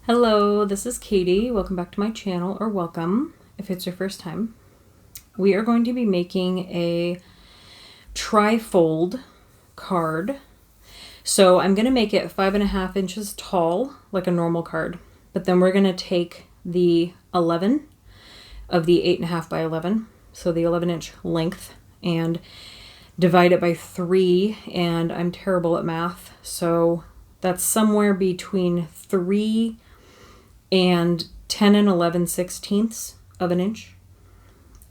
Hello, this is Katie. Welcome back to my channel, or welcome if it's your first time. We are going to be making a tri-fold card. So I'm going to make it 5.5 inches tall, like a normal card. But then we're going to take the 11 of the 8.5 by 11, so the 11-inch length, and divide it by 3, and I'm terrible at math, so that's somewhere between 3 and 10 and 11/16 of an inch.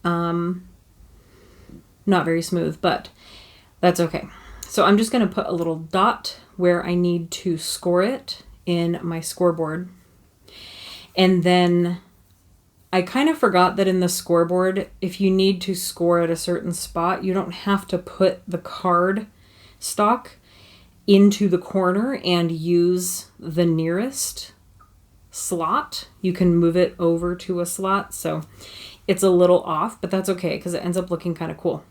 Not very smooth, but that's okay. So I'm just going to put a little dot where I need to score it in my scoreboard. And then I kind of forgot that in the scoreboard, if you need to score at a certain spot, you don't have to put the card stock into the corner and use the nearest slot. You can move it over to a slot, so it's a little off, but that's okay because it ends up looking kind of cool.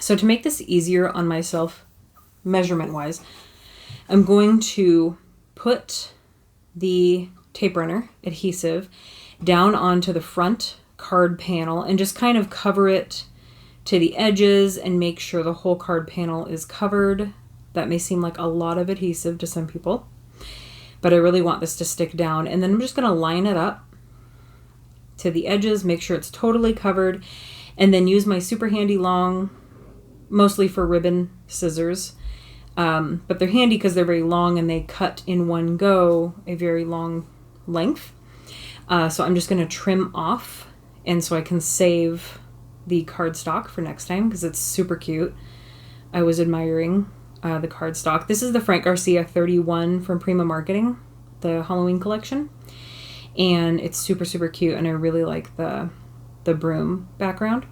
So to make this easier on myself measurement wise, I'm going to put the tape runner adhesive down onto the front card panel and just kind of cover it to the edges and make sure the whole card panel is covered. That may seem like a lot of adhesive to some people, but I really want this to stick down. And then I'm just going to line it up to the edges, make sure it's totally covered, and then use my super handy long, mostly for ribbon, scissors. But they're handy because they're very long and they cut in one go a very long length. So I'm just going to trim off, and so I can save the cardstock for next time because it's super cute. I was admiring the cardstock. This is the Frank Garcia 31 from Prima Marketing, the Halloween collection, and it's super, super cute, and I really like the broom background.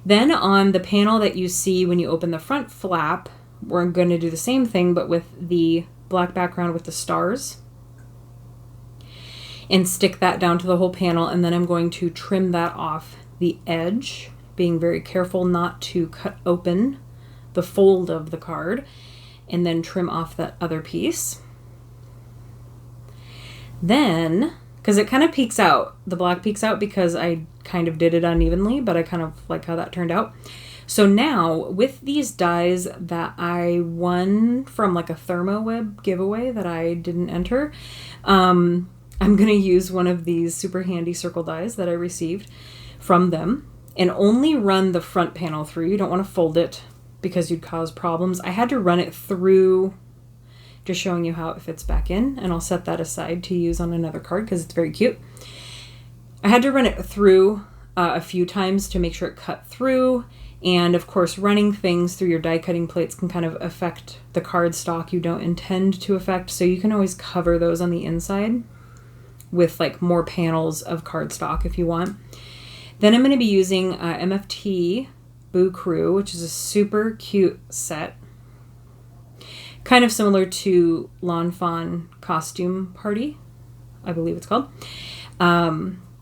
Then on the panel that you see when you open the front flap, we're going to do the same thing, but with the black background with the stars, and stick that down to the whole panel. And then I'm going to trim that off the edge, being very careful not to cut open the fold of the card, and then trim off that other piece. Then, because it kind of peeks out, the black peeks out because I kind of did it unevenly, but I kind of like how that turned out. So now with these dies that I won from like a ThermoWeb giveaway that I didn't enter, I'm going to use one of these super handy circle dies that I received from them and only run the front panel through. You don't want to fold it because you'd cause problems. I had to run it through, just showing you how it fits back in, and I'll set that aside to use on another card because it's very cute. I had to run it through a few times to make sure it cut through, and of course running things through your die cutting plates can kind of affect the card stock you don't intend to affect, so you can always cover those on the inside with like more panels of cardstock if you want. Then I'm going to be using MFT Boo Crew, which is a super cute set, kind of similar to Lawn Fawn Costume Party, I believe it's called.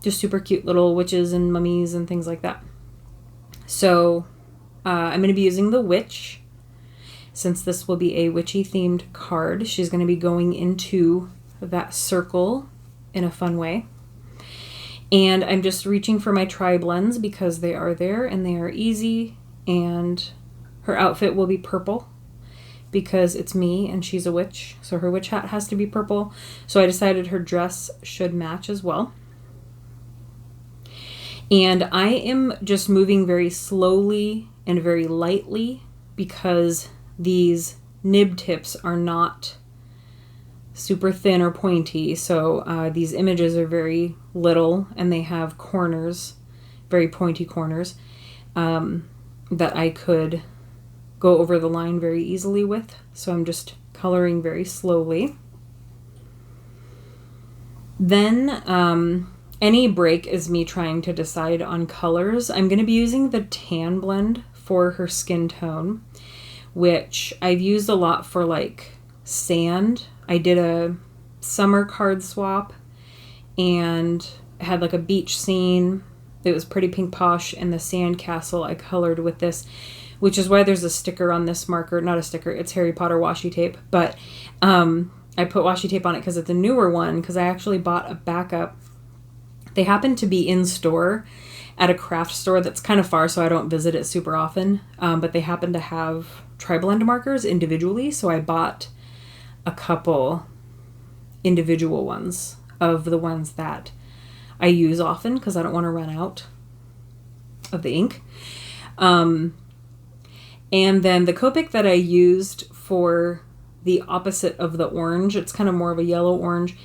Just super cute little witches and mummies and things like that. So I'm going to be using the witch, since this will be a witchy themed card. She's going to be going into that circle in a fun way. And I'm just reaching for my tri-blends because they are there and they are easy, and her outfit will be purple because it's me and she's a witch, so her witch hat has to be purple. So I decided her dress should match as well. And I am just moving very slowly and very lightly because these nib tips are not super thin or pointy, so these images are very little and they have corners, very pointy corners, that I could go over the line very easily with. So I'm just coloring very slowly. Then any break is me trying to decide on colors. I'm going to be using the tan blend for her skin tone, which I've used a lot for like sand. I did a summer card swap and had like a beach scene. It was pretty pink posh, and the sand castle I colored with this, which is why there's a sticker on this marker. Not a sticker, it's Harry Potter washi tape. But I put washi tape on it because it's a newer one, because I actually bought a backup. They happen to be in store at a craft store that's kind of far, so I don't visit it super often. But they happen to have tri-blend markers individually, so I bought a couple individual ones of the ones that I use often because I don't want to run out of the ink. And then the Copic that I used for the opposite of the orange, it's kind of more of a yellow orange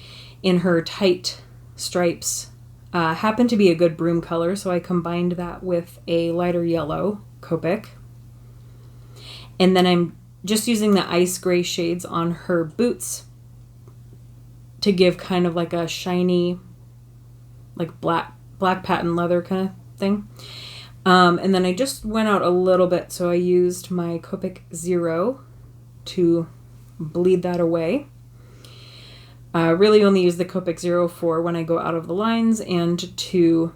in her tight stripes, happened to be a good broom color, so I combined that with a lighter yellow Copic. And then I'm just using the ice gray shades on her boots to give kind of like a shiny, like black patent leather kind of thing. And then I just went out a little bit, so I used my Copic 0 to bleed that away. Really only use the Copic 0 for when I go out of the lines and to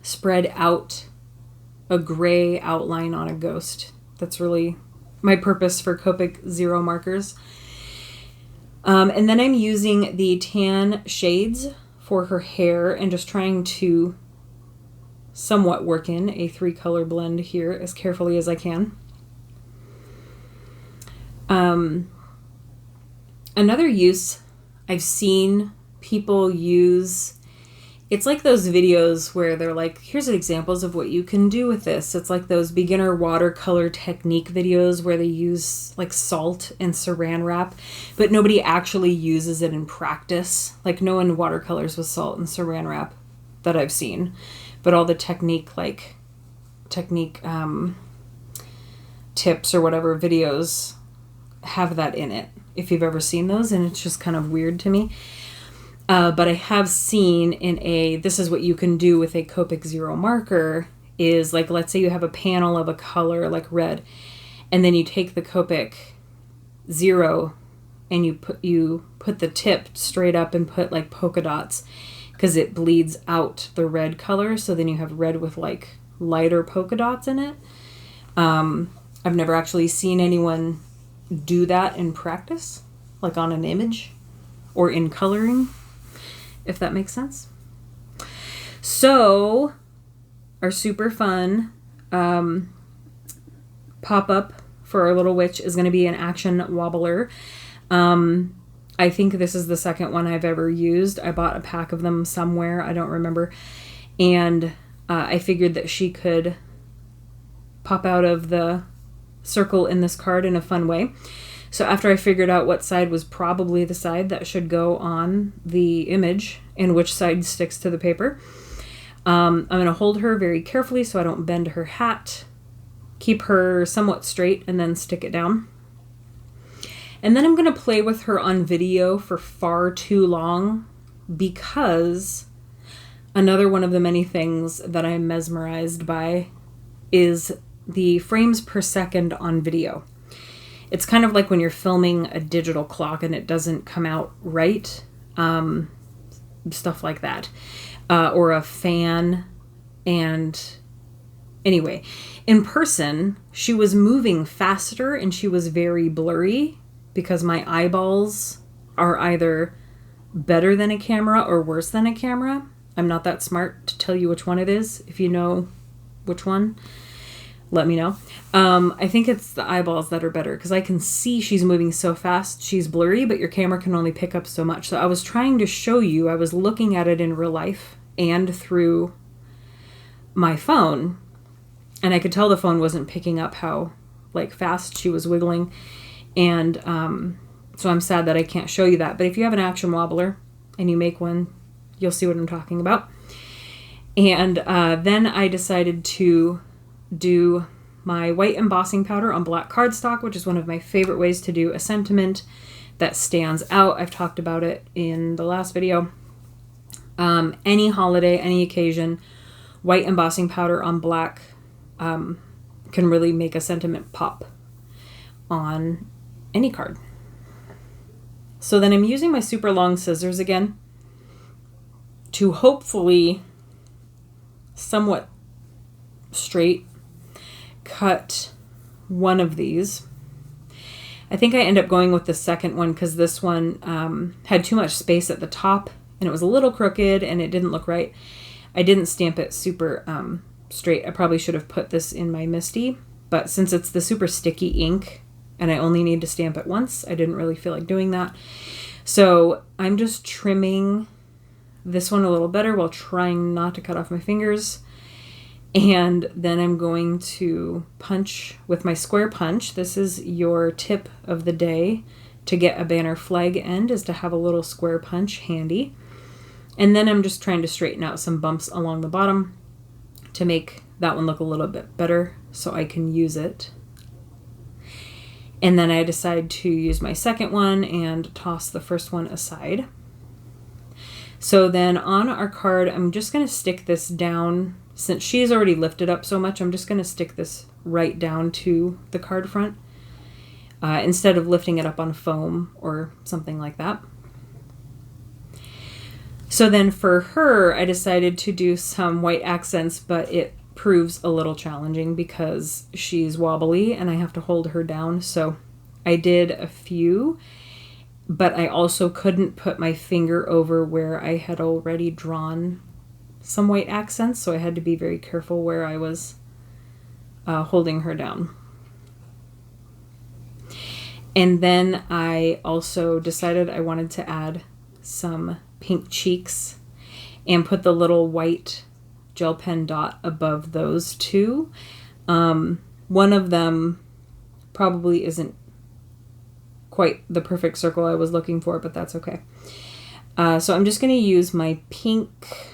spread out a gray outline on a ghost. That's really my purpose for Copic 0 markers. And then I'm using the tan shades for her hair and just trying to somewhat work in a 3-color blend here as carefully as I can. Another use I've seen people use, it's like those videos where they're like, here's examples of what you can do with this. It's like those beginner watercolor technique videos where they use like salt and saran wrap, but nobody actually uses it in practice. Like no one watercolors with salt and saran wrap that I've seen, but all the technique tips or whatever videos have that in it, if you've ever seen those, and it's just kind of weird to me. But I have seen this is what you can do with a Copic 0 marker, is like, let's say you have a panel of a color like red, and then you take the Copic 0 and you put the tip straight up and put like polka dots, because it bleeds out the red color, so then you have red with like lighter polka dots in it. I've never actually seen anyone do that in practice, like on an image or in coloring, if that makes sense. So our super fun pop-up for our little witch is going to be an action wobbler. I think this is the second one I've ever used. I bought a pack of them somewhere, I don't remember, and I figured that she could pop out of the circle in this card in a fun way. So after I figured out what side was probably the side that should go on the image and which side sticks to the paper, I'm going to hold her very carefully so I don't bend her hat, keep her somewhat straight, and then stick it down. And then I'm going to play with her on video for far too long, because another one of the many things that I'm mesmerized by is the frames per second on video. It's kind of like when you're filming a digital clock and it doesn't come out right, stuff like that, or a fan. And anyway, in person, she was moving faster and she was very blurry, because my eyeballs are either better than a camera or worse than a camera. I'm not that smart to tell you which one it is. If you know which one, let me know. I think it's the eyeballs that are better, because I can see she's moving so fast, she's blurry, but your camera can only pick up so much. So I was trying to show you, I was looking at it in real life and through my phone, and I could tell the phone wasn't picking up how like fast she was wiggling. And so I'm sad that I can't show you that. But if you have an action wobbler and you make one, you'll see what I'm talking about. And then I decided to do my white embossing powder on black cardstock, which is one of my favorite ways to do a sentiment that stands out. I've talked about it in the last video. Any holiday, any occasion, white embossing powder on black can really make a sentiment pop on any card. So then I'm using my super long scissors again to hopefully somewhat straight cut one of these. I think I end up going with the second one because this one had too much space at the top and it was a little crooked and it didn't look right. I didn't stamp it super straight. I probably should have put this in my Misty, but since it's the super sticky ink and I only need to stamp it once, I didn't really feel like doing that. So I'm just trimming this one a little better while trying not to cut off my fingers. And then I'm going to punch with my square punch. This is your tip of the day to get a banner flag end, is to have a little square punch handy. And then I'm just trying to straighten out some bumps along the bottom to make that one look a little bit better so I can use it. And then I decide to use my second one and toss the first one aside. So then on our card, I'm just going to stick this down. Since she's already lifted up so much, I'm just going to stick this right down to the card front instead of lifting it up on foam or something like that. So then for her, I decided to do some white accents, but it proves a little challenging because she's wobbly and I have to hold her down. So I did a few, but I also couldn't put my finger over where I had already drawn some white accents, so I had to be very careful where I was holding her down. And then I also decided I wanted to add some pink cheeks and put the little white gel pen dot above those two. One of them probably isn't quite the perfect circle I was looking for, but that's okay. So I'm just going to use my pink...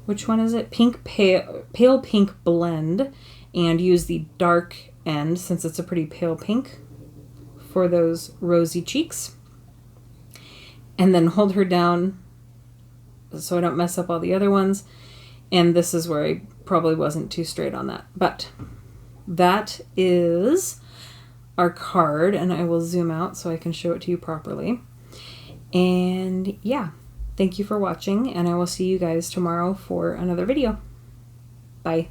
Which one is it? Pale pink blend, and use the dark end since it's a pretty pale pink for those rosy cheeks. And then hold her down so I don't mess up all the other ones. And this is where I probably wasn't too straight on that. But that is our card, and I will zoom out so I can show it to you properly. And yeah. Thank you for watching, and I will see you guys tomorrow for another video. Bye.